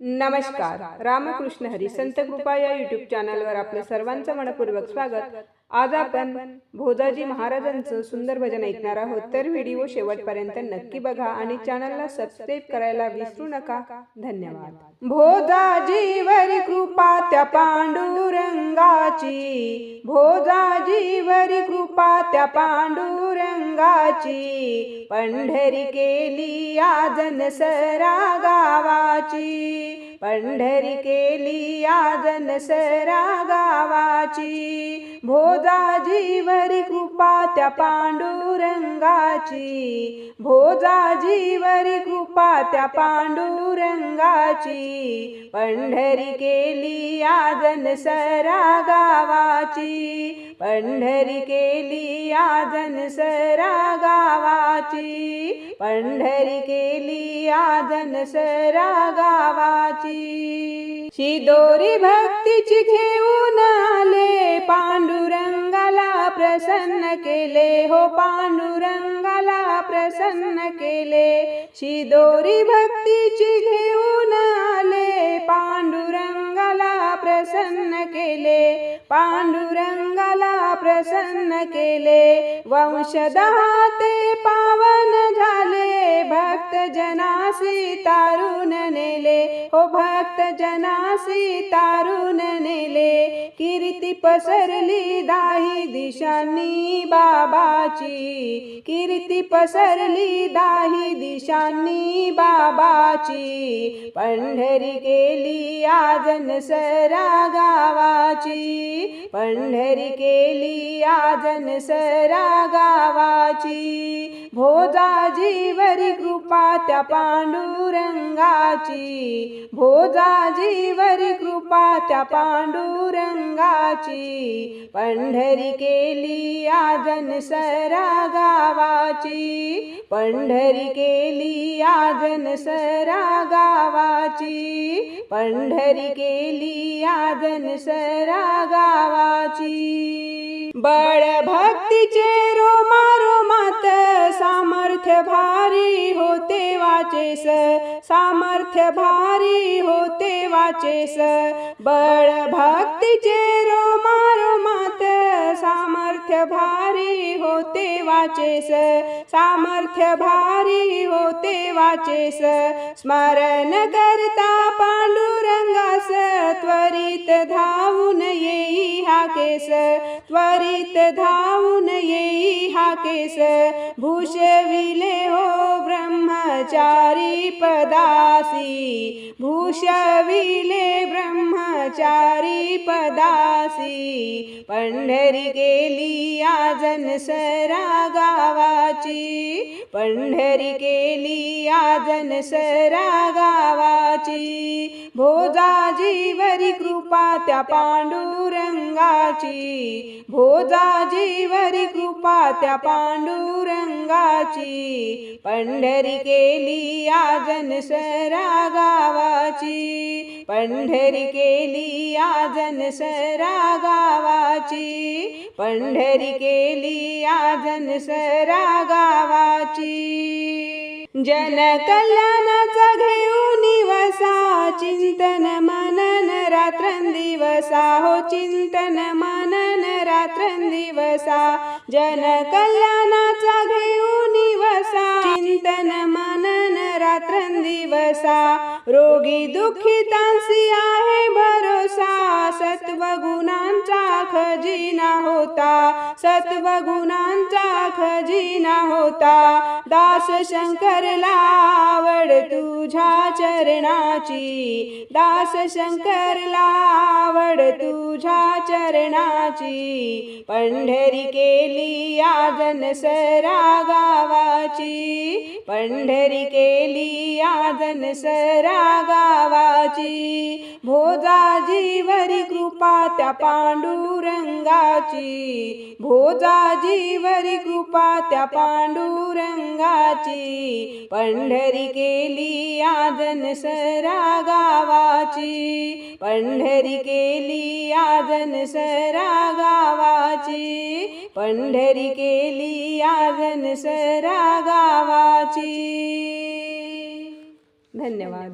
नमस्कार. रामकृष्ण हरी संत कृपा या यूट्यूब चॅनलवर आपल्या सर्वांचं मनपूर्वक स्वागत. आज आपण भोजाजी महाराजांचं सुंदर भजन ऐकणार आहोत. तर व्हिडिओ शेवटपर्यंत नक्की बघा आणि चॅनलला सबस्क्राईब करायला विसरू नका. धन्यवाद. भोजाजीवरी कृपा त्या पांडुरंगाची, भोजाजीवरी कृपा त्या पांडुरंगाची, पंढरी केली आजन सरा गावाची, पंढरी केली आजन सरा गावाची. भोजाजीवरी कृपा त्या पांडुरंगाची, भोजाजीवरी कृपा त्या पांडुरंगाची, पंढरी केली आजन सरा गावाची, पंढरी केली आजन सरा गावाची, पंढरी केली आजन सरा गावाची. शिदोरी भक्तीची घेऊन आले, पांडुरंगाला प्रसन्न केले हो, पांडुरंगाला प्रसन्न केले. शिदोरी भक्तीची घेऊन आले, पांडुरंगाला प्रसन्न केले, पांडुरंगाला प्रसन्न केले. वंशदहा ते पावन झाले, भक्त जनासी तारून नेले हो, भक्त जनासी तारून नेले. कीर्ती पसरली दाही दिशांनी बाबाची, कीर्ती पसरली दाही दिशांनी बाबाची, पंढरी केली आजन सरा गावाची, पंढरी केली आजन सरा गावाची. भोजाजीवरी कृपा त्या पांडुरंगाची, भोजाजीवरी कृपा त्या पांडुरंगाची, पंढरी केली आजन सरा गावाची, पंढरी केली आजन सरा गावाची, पंढरी केली आजन सरा गावाची. बळ भक्तीचे रोमा रोमात सामर्थ्य भारी होते वाचेस, सामर्थ्य भारी होते वाचेस. बळ भक्तीचे रोमा रोमात सामर्थ्य भारी होते वाचेस, सामर्थ्य भारी होते वाचेस. स्मरण करता पांडुरंगास त्वरित धावून येई हा केस, त्वरित धावून येई हा केस. भूषविले हो ब्रह्मचारी पदासी, भूषविले ब्रह्मचारी पदासी, पंढरी केली आजन सरा गावाची, पंढरी केली आजन सरा गावाची. भोजाजीवरी कृपा त्या पांडुरंगाची, भोजाजीवरी कृपा त्या पांडुरंगाची, पंढरी केली आजन सरा गावाची, पंढरी केली आजन सरा गावाची, पंढरी केली आजन सरा गावाची. जन कल्याणाचा घेऊन वसा, चिंतन मनन रात्रंदिवसा हो, चिंतन मनन रात्रंदिवसा. जन कल्याणाचा घेऊन वसा, चिंतन मनन रात्रंदिवसा. रोगी दुःखितांसी आहे भरोसा, सत्वगुणांचा खजिना होता, सत्वगुणांचा खजिना होता. दास शंकरला आवड तुझ्या चरणाची, दास शंकरला आवड तुझ्या चरणाची, पंढरी केली आजन सरा गावाची, पंढरी केली आजन सरा गावाची. भोजाजीवरी कृपा त्या पांडुरंगाची, भोजाजीवरी कृपा त्या पांडुरंगाची, पंढरी केली आजन सरा गावाची, पंढरी केली आजन सरा गावाची, पंढरी केली आजन सरा गावाची. धन्यवाद.